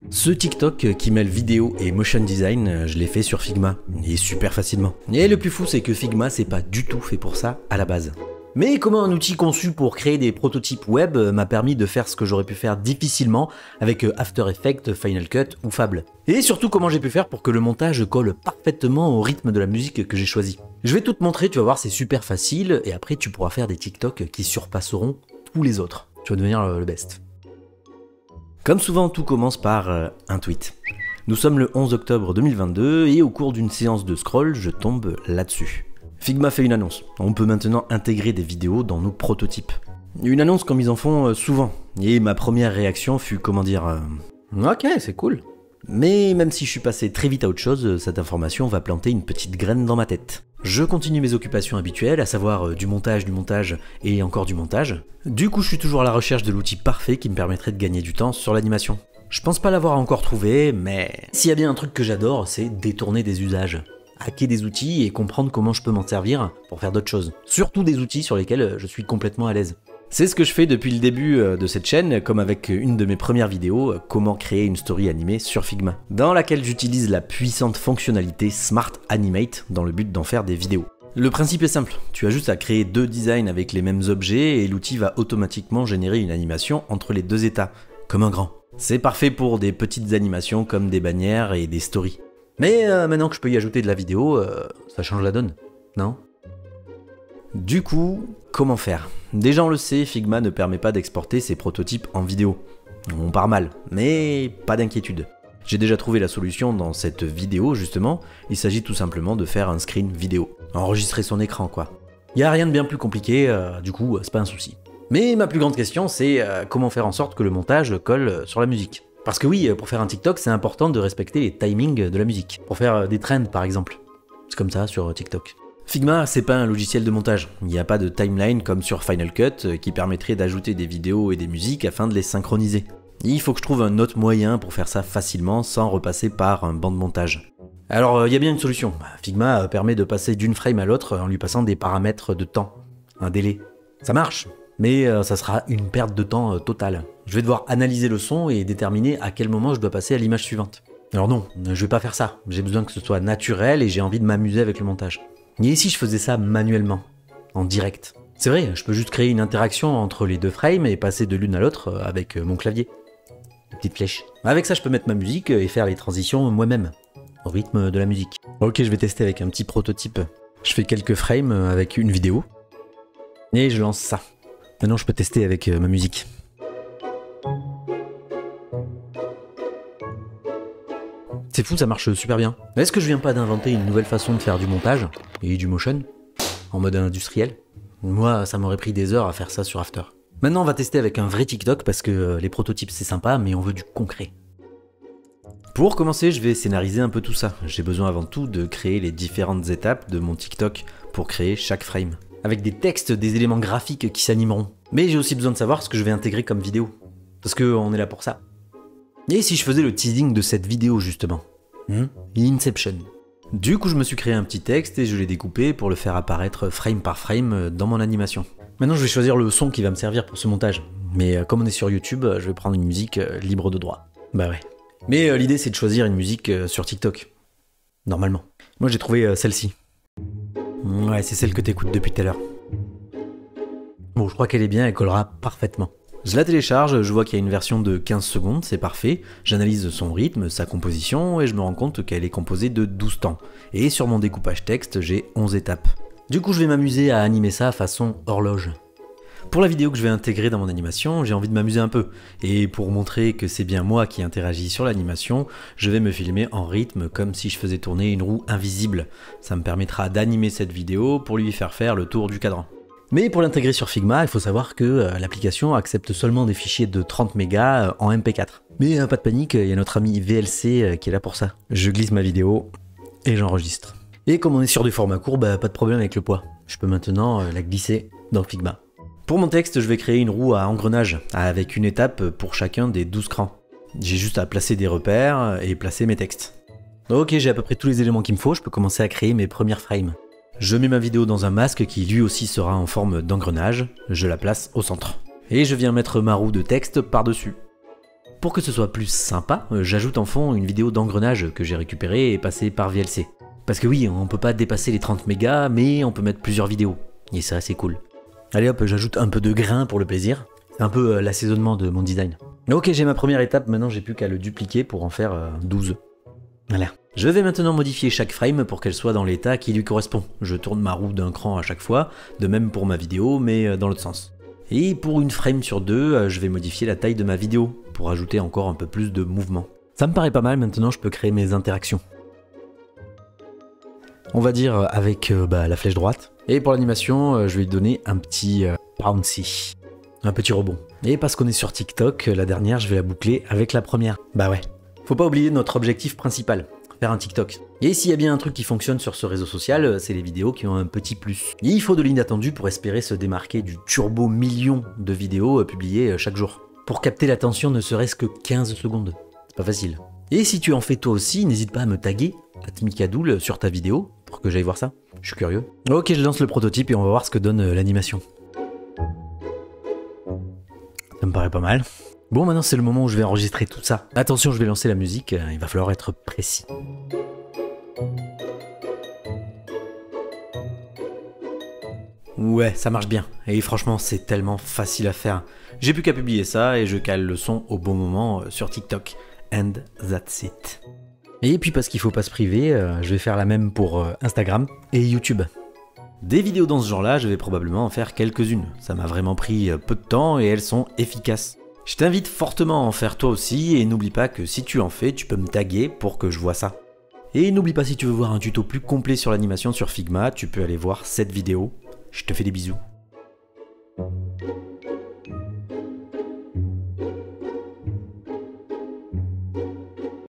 Ce TikTok qui mêle vidéo et motion design, je l'ai fait sur Figma, et super facilement. Et le plus fou, c'est que Figma, c'est pas du tout fait pour ça à la base. Mais comment un outil conçu pour créer des prototypes web m'a permis de faire ce que j'aurais pu faire difficilement avec After Effects, Final Cut ou Fable. Et surtout comment j'ai pu faire pour que le montage colle parfaitement au rythme de la musique que j'ai choisi. Je vais tout te montrer, tu vas voir, c'est super facile, et après tu pourras faire des TikTok qui surpasseront tous les autres. Tu vas devenir le best. Comme souvent, tout commence par un tweet. Nous sommes le 11 octobre 2022 et au cours d'une séance de scroll, je tombe là-dessus. Figma fait une annonce. On peut maintenant intégrer des vidéos dans nos prototypes. Une annonce comme ils en font souvent. Et ma première réaction fut comment dire ok, c'est cool. Mais même si je suis passé très vite à autre chose, cette information va planter une petite graine dans ma tête. Je continue mes occupations habituelles, à savoir du montage et encore du montage. Du coup, je suis toujours à la recherche de l'outil parfait qui me permettrait de gagner du temps sur l'animation. Je pense pas l'avoir encore trouvé, mais s'il y a bien un truc que j'adore, c'est détourner des usages. Hacker des outils et comprendre comment je peux m'en servir pour faire d'autres choses. Surtout des outils sur lesquels je suis complètement à l'aise. C'est ce que je fais depuis le début de cette chaîne, comme avec une de mes premières vidéos, comment créer une story animée sur Figma, dans laquelle j'utilise la puissante fonctionnalité Smart Animate dans le but d'en faire des vidéos. Le principe est simple, tu as juste à créer deux designs avec les mêmes objets et l'outil va automatiquement générer une animation entre les deux états, comme un grand. C'est parfait pour des petites animations comme des bannières et des stories. Mais maintenant que je peux y ajouter de la vidéo, ça change la donne, non ? Du coup, comment faire ? Déjà on le sait, Figma ne permet pas d'exporter ses prototypes en vidéo. On part mal, mais pas d'inquiétude. J'ai déjà trouvé la solution dans cette vidéo justement, il s'agit tout simplement de faire un screen vidéo. Enregistrer son écran quoi. Y a rien de bien plus compliqué, du coup c'est pas un souci. Mais ma plus grande question c'est comment faire en sorte que le montage colle sur la musique. Parce que oui, pour faire un TikTok c'est important de respecter les timings de la musique. Pour faire des trends par exemple. C'est comme ça sur TikTok. Figma, c'est pas un logiciel de montage. Il n'y a pas de timeline comme sur Final Cut qui permettrait d'ajouter des vidéos et des musiques afin de les synchroniser. Il faut que je trouve un autre moyen pour faire ça facilement sans repasser par un banc de montage. Alors, il y a bien une solution. Figma permet de passer d'une frame à l'autre en lui passant des paramètres de temps, un délai. Ça marche, mais ça sera une perte de temps totale. Je vais devoir analyser le son et déterminer à quel moment je dois passer à l'image suivante. Alors non, je vais pas faire ça. J'ai besoin que ce soit naturel et j'ai envie de m'amuser avec le montage. Et si je faisais ça manuellement, en direct? C'est vrai, je peux juste créer une interaction entre les deux frames et passer de l'une à l'autre avec mon clavier. Une petite flèche. Avec ça, je peux mettre ma musique et faire les transitions moi-même, au rythme de la musique. Ok, je vais tester avec un petit prototype. Je fais quelques frames avec une vidéo, et je lance ça. Maintenant, je peux tester avec ma musique. C'est fou, ça marche super bien. Est-ce que je viens pas d'inventer une nouvelle façon de faire du montage et du motion en mode industriel? Moi, ça m'aurait pris des heures à faire ça sur After. Maintenant, on va tester avec un vrai TikTok parce que les prototypes c'est sympa, mais on veut du concret. Pour commencer, je vais scénariser un peu tout ça. J'ai besoin avant tout de créer les différentes étapes de mon TikTok pour créer chaque frame. Avec des textes, des éléments graphiques qui s'animeront. Mais j'ai aussi besoin de savoir ce que je vais intégrer comme vidéo. Parce qu'on est là pour ça. Et si je faisais le teasing de cette vidéo justement Inception. Du coup je me suis créé un petit texte et je l'ai découpé pour le faire apparaître frame par frame dans mon animation. Maintenant je vais choisir le son qui va me servir pour ce montage. Mais comme on est sur YouTube, je vais prendre une musique libre de droit. Bah ouais. Mais l'idée c'est de choisir une musique sur TikTok. Normalement. Moi j'ai trouvé celle-ci. Ouais, c'est celle que t'écoutes depuis tout à l'heure. Bon, je crois qu'elle est bien, elle collera parfaitement. Je la télécharge, je vois qu'il y a une version de 15 secondes, c'est parfait. J'analyse son rythme, sa composition, et je me rends compte qu'elle est composée de 12 temps. Et sur mon découpage texte, j'ai 11 étapes. Du coup, je vais m'amuser à animer ça façon horloge. Pour la vidéo que je vais intégrer dans mon animation, j'ai envie de m'amuser un peu. Et pour montrer que c'est bien moi qui interagis sur l'animation, je vais me filmer en rythme comme si je faisais tourner une roue invisible. Ça me permettra d'animer cette vidéo pour lui faire le tour du cadran. Mais pour l'intégrer sur Figma, il faut savoir que l'application accepte seulement des fichiers de 30 mégas en MP4. Mais pas de panique, il y a notre ami VLC qui est là pour ça. Je glisse ma vidéo et j'enregistre. Et comme on est sur des formats courts, pas de problème avec le poids. Je peux maintenant la glisser dans Figma. Pour mon texte, je vais créer une roue à engrenage avec une étape pour chacun des 12 crans. J'ai juste à placer des repères et placer mes textes. Ok, j'ai à peu près tous les éléments qu'il me faut, je peux commencer à créer mes premières frames. Je mets ma vidéo dans un masque qui lui aussi sera en forme d'engrenage, je la place au centre. Et je viens mettre ma roue de texte par-dessus. Pour que ce soit plus sympa, j'ajoute en fond une vidéo d'engrenage que j'ai récupérée et passée par VLC. Parce que oui, on peut pas dépasser les 30 mégas, mais on peut mettre plusieurs vidéos. Et ça, c'est cool. Allez hop, j'ajoute un peu de grain pour le plaisir. C'est un peu l'assaisonnement de mon design. Ok, j'ai ma première étape, maintenant j'ai plus qu'à le dupliquer pour en faire 12. Voilà. Je vais maintenant modifier chaque frame pour qu'elle soit dans l'état qui lui correspond. Je tourne ma roue d'un cran à chaque fois, de même pour ma vidéo, mais dans l'autre sens. Et pour une frame sur deux, je vais modifier la taille de ma vidéo, pour ajouter encore un peu plus de mouvement. Ça me paraît pas mal, maintenant je peux créer mes interactions. On va dire avec la flèche droite. Et pour l'animation, je vais lui donner un petit bouncy. Un petit rebond. Et parce qu'on est sur TikTok, la dernière, je vais la boucler avec la première. Bah ouais. Faut pas oublier notre objectif principal, faire un TikTok. Et s'il y a bien un truc qui fonctionne sur ce réseau social, c'est les vidéos qui ont un petit plus. Et il faut de l'inattendu pour espérer se démarquer du turbo million de vidéos publiées chaque jour. Pour capter l'attention ne serait-ce que 15 secondes. C'est pas facile. Et si tu en fais toi aussi, n'hésite pas à me taguer @mikadoul sur ta vidéo pour que j'aille voir ça. Je suis curieux. Ok, je lance le prototype et on va voir ce que donne l'animation. Ça me paraît pas mal. Bon, maintenant c'est le moment où je vais enregistrer tout ça. Attention, je vais lancer la musique, il va falloir être précis. Ouais, ça marche bien. Et franchement, c'est tellement facile à faire. J'ai plus qu'à publier ça et je cale le son au bon moment sur TikTok. And that's it. Et puis parce qu'il faut pas se priver, je vais faire la même pour Instagram et YouTube. Des vidéos dans ce genre-là, je vais probablement en faire quelques-unes. Ça m'a vraiment pris peu de temps et elles sont efficaces. Je t'invite fortement à en faire toi aussi et n'oublie pas que si tu en fais, tu peux me taguer pour que je vois ça. Et n'oublie pas, si tu veux voir un tuto plus complet sur l'animation sur Figma, tu peux aller voir cette vidéo. Je te fais des bisous.